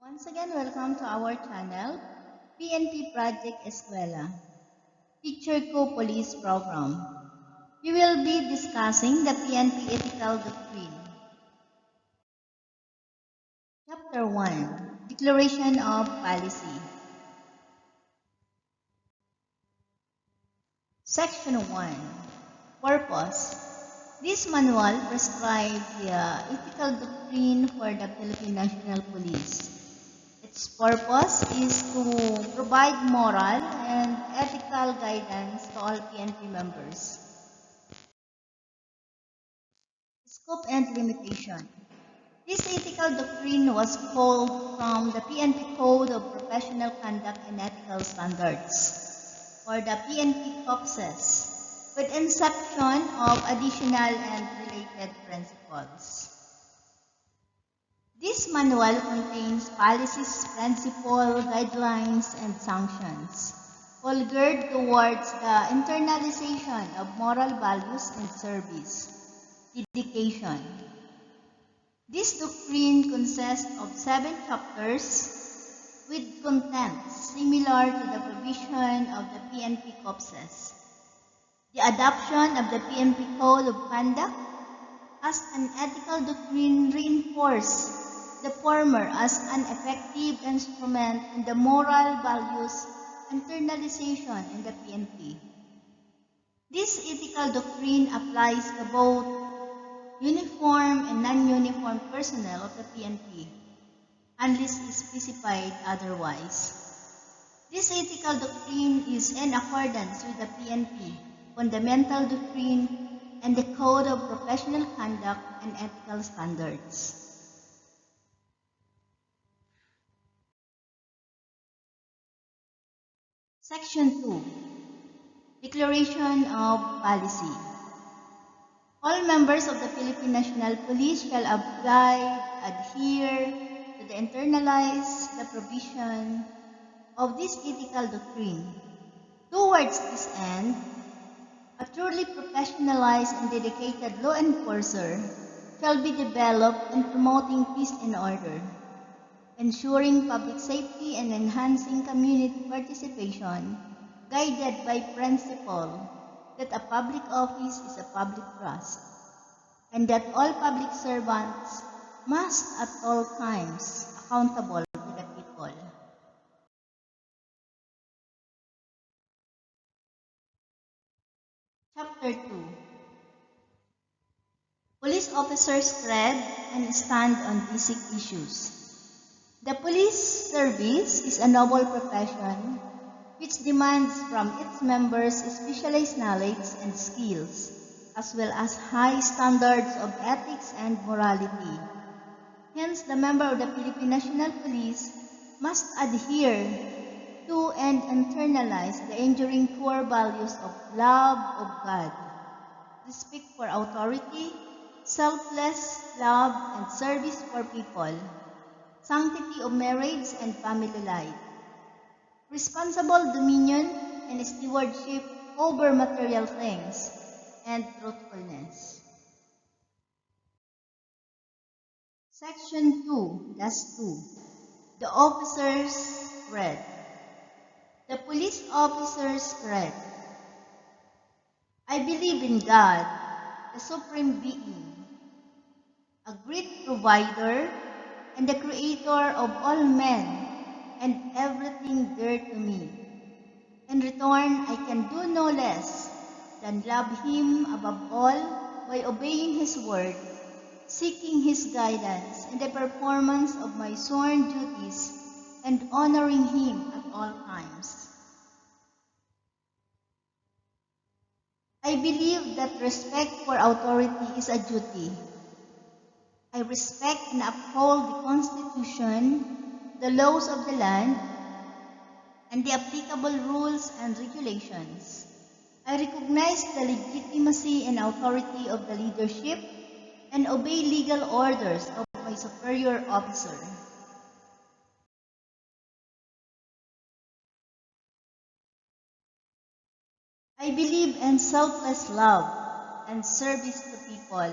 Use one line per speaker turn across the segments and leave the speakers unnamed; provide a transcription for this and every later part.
Once again, welcome to our channel, PNP Project Eskuwela, Teacher Co-Police Program. We will be discussing the PNP Ethical Doctrine. Chapter 1, Declaration of Policy. Section 1, Purpose. This manual prescribes the ethical doctrine for the Philippine National Police. Its purpose is to provide moral and ethical guidance to all PNP members. Scope and limitation. This ethical doctrine was pulled from the PNP Code of Professional Conduct and Ethical Standards, or the PNP COPSES, with inception of additional and related principles. This manual contains policies, principles, guidelines, and sanctions, all geared towards the internalization of moral values and service. Dedication. This doctrine consists of 7 chapters with contents similar to the provision of the PNP COPSES. The adoption of the PNP Code of Conduct as an ethical doctrine reinforces the former as an effective instrument in the moral values internalization in the PNP. This ethical doctrine applies to both uniform and non-uniform personnel of the PNP, unless specified otherwise. This ethical doctrine is in accordance with the PNP Fundamental Doctrine and the Code of Professional Conduct and Ethical Standards. Section 2, Declaration of Policy. All members of the Philippine National Police shall abide, adhere to the internalize the provision of this ethical doctrine. Towards this end, a truly professionalized and dedicated law enforcer shall be developed in promoting peace and order, ensuring public safety and enhancing community participation, guided by principle that a public office is a public trust, and that all public servants must at all times accountable to the people. Chapter 2, Police Officers' Cred and Stand on Basic Issues. The police service is a noble profession which demands from its members specialized knowledge and skills, as well as high standards of ethics and morality. Hence, the member of the Philippine National Police must adhere to and internalize the enduring core values of love of God, respect for authority, selfless love and service for people, sanctity of marriage and family life, responsible dominion and stewardship over material things, and truthfulness. Section 2-2, The Officer's Cred. The Police Officer's Cred. I believe in God, the Supreme Being, a great provider and the creator of all men and everything dear to me. In return, I can do no less than love Him above all by obeying His word, seeking His guidance in the performance of my sworn duties, and honoring Him at all times. I believe that respect for authority is a duty. I respect and uphold the Constitution, the laws of the land, and the applicable rules and regulations. I recognize the legitimacy and authority of the leadership and obey legal orders of my superior officer. I believe in selfless love and service to people.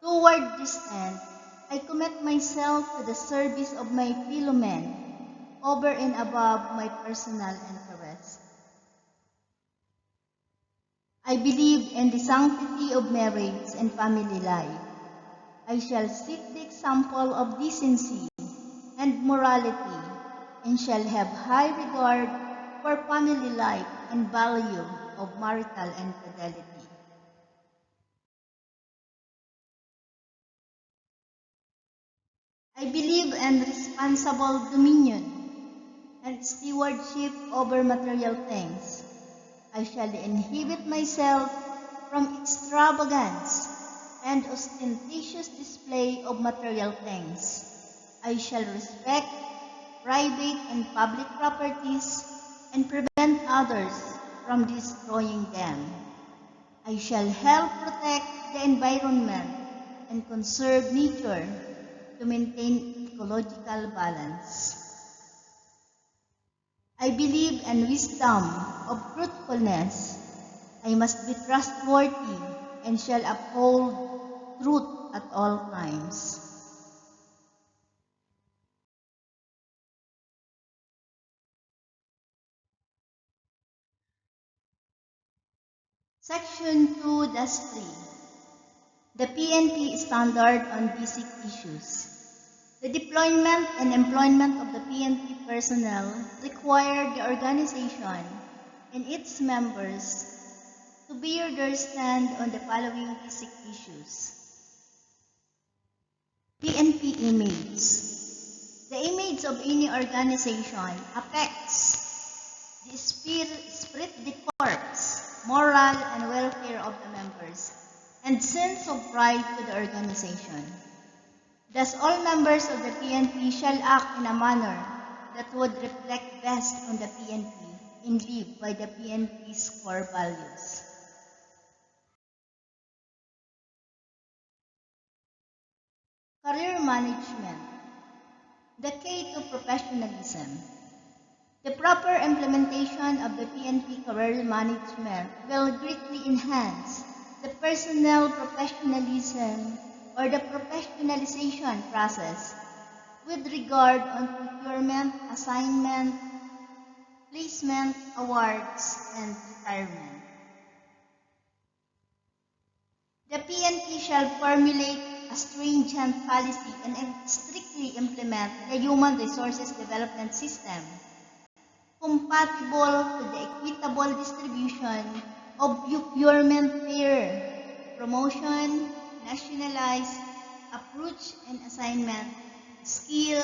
Toward this end, I commit myself to the service of my fellow men over and above my personal interests. I believe in the sanctity of marriage and family life. I shall set the example of decency and morality, and shall have high regard for family life and value of marital infidelity. I believe in responsible dominion and stewardship over material things. I shall inhibit myself from extravagance and ostentatious display of material things. I shall respect private and public properties and prevent others from destroying them. I shall help protect the environment and conserve nature to maintain ecological balance. I believe in wisdom of truthfulness. I must be trustworthy and shall uphold truth at all times. Section 2-3. The PNP Standard on Basic Issues. The deployment and employment of the PNP personnel require the organization and its members to bear their stand on the following basic issues. PNP image. The image of any organization affects the spirit of the corps, moral and welfare of the members, and sense of pride to the organization. Thus, all members of the PNP shall act in a manner that would reflect best on the PNP and live by the PNP's core values. Career management. The key to professionalism. The proper implementation of the PNP career management will greatly enhance the personnel professionalism or the professionalization process with regard on procurement, assignment, placement, awards, and retirement. The PNP shall formulate a stringent policy and strictly implement the human resources development system compatible to the equitable distribution of procurement fair, promotion, nationalized, approach and assignment, skill,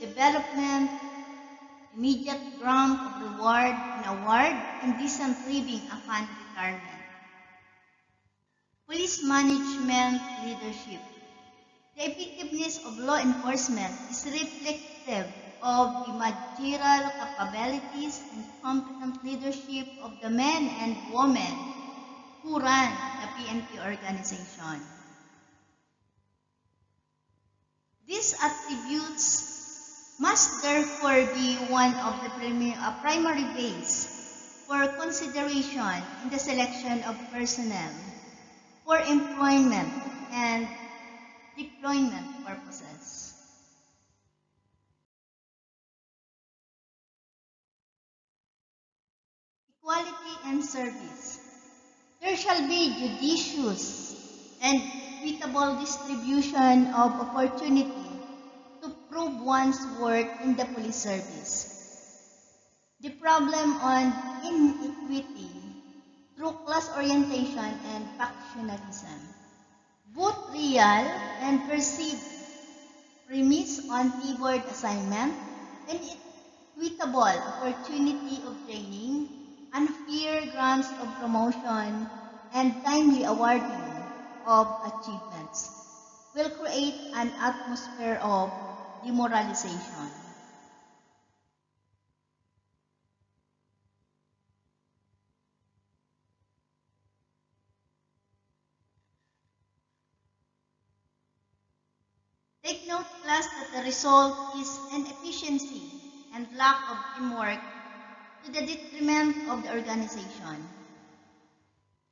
development, immediate grant of reward and award, and decent living upon retirement. Police management leadership. The effectiveness of law enforcement is reflective of the managerial capabilities and competent leadership of the men and women who run the PNP organization. These attributes must therefore be one of the primary base for consideration in the selection of personnel for employment and deployment purposes. Equality and service. There shall be judicious and equitable distribution of opportunity to prove one's worth in the police service. The problem on inequity through class orientation and factionalism, both real and perceived, premise on favored assignment and equitable opportunity of training, unfair grants of promotion, and timely awarding of achievements will create an atmosphere of demoralization. Take note, class, that the result is inefficiency and lack of teamwork to the detriment of the organization.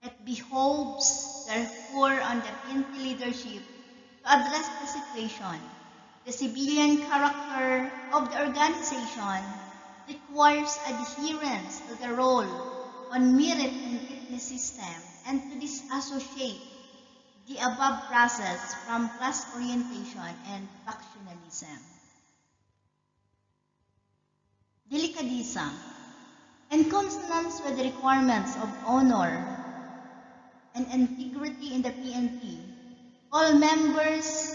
It behoves, therefore, on the PNP leadership To address the situation, the civilian character of the organization requires adherence to the role on merit and fitness system and to disassociate the above process from class orientation and factionalism. Delicadeza. In consonance with the requirements of honor and integrity in the PNP, all members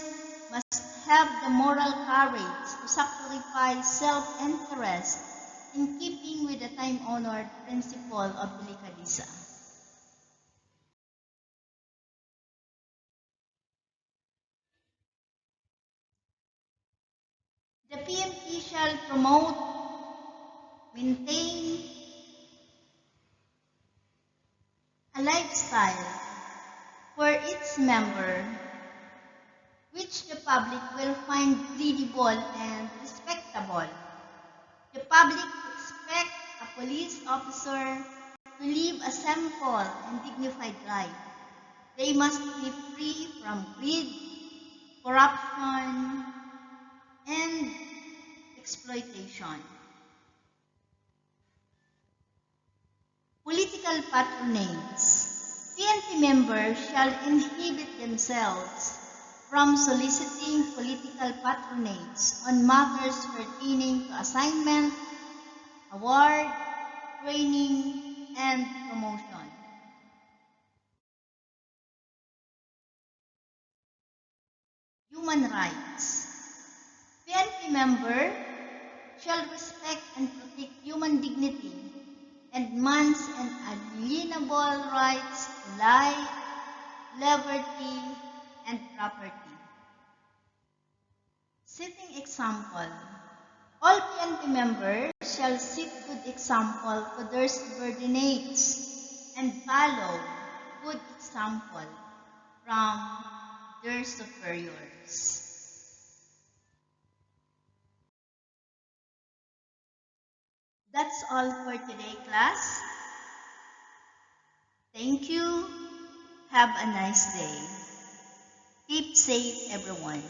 must have the moral courage to sacrifice self-interest in keeping with the time-honored principle of delicadeza. The PNP shall promote, maintain a lifestyle for its member which the public will find credible and respectable. The public expect a police officer to live a simple and dignified life. They must be free from greed, corruption, and exploitation. Political patronage. PNP members shall inhibit themselves from soliciting political patronage on matters pertaining to assignment, award, training, and promotion. Human rights. PNP member shall respect and protect human dignity and man's inalienable rights to life, liberty, and property. Setting example. All PNP members shall set good example to their subordinates and follow good example from their superiors. That's all for today, class. Thank you. Have a nice day. Keep safe, everyone.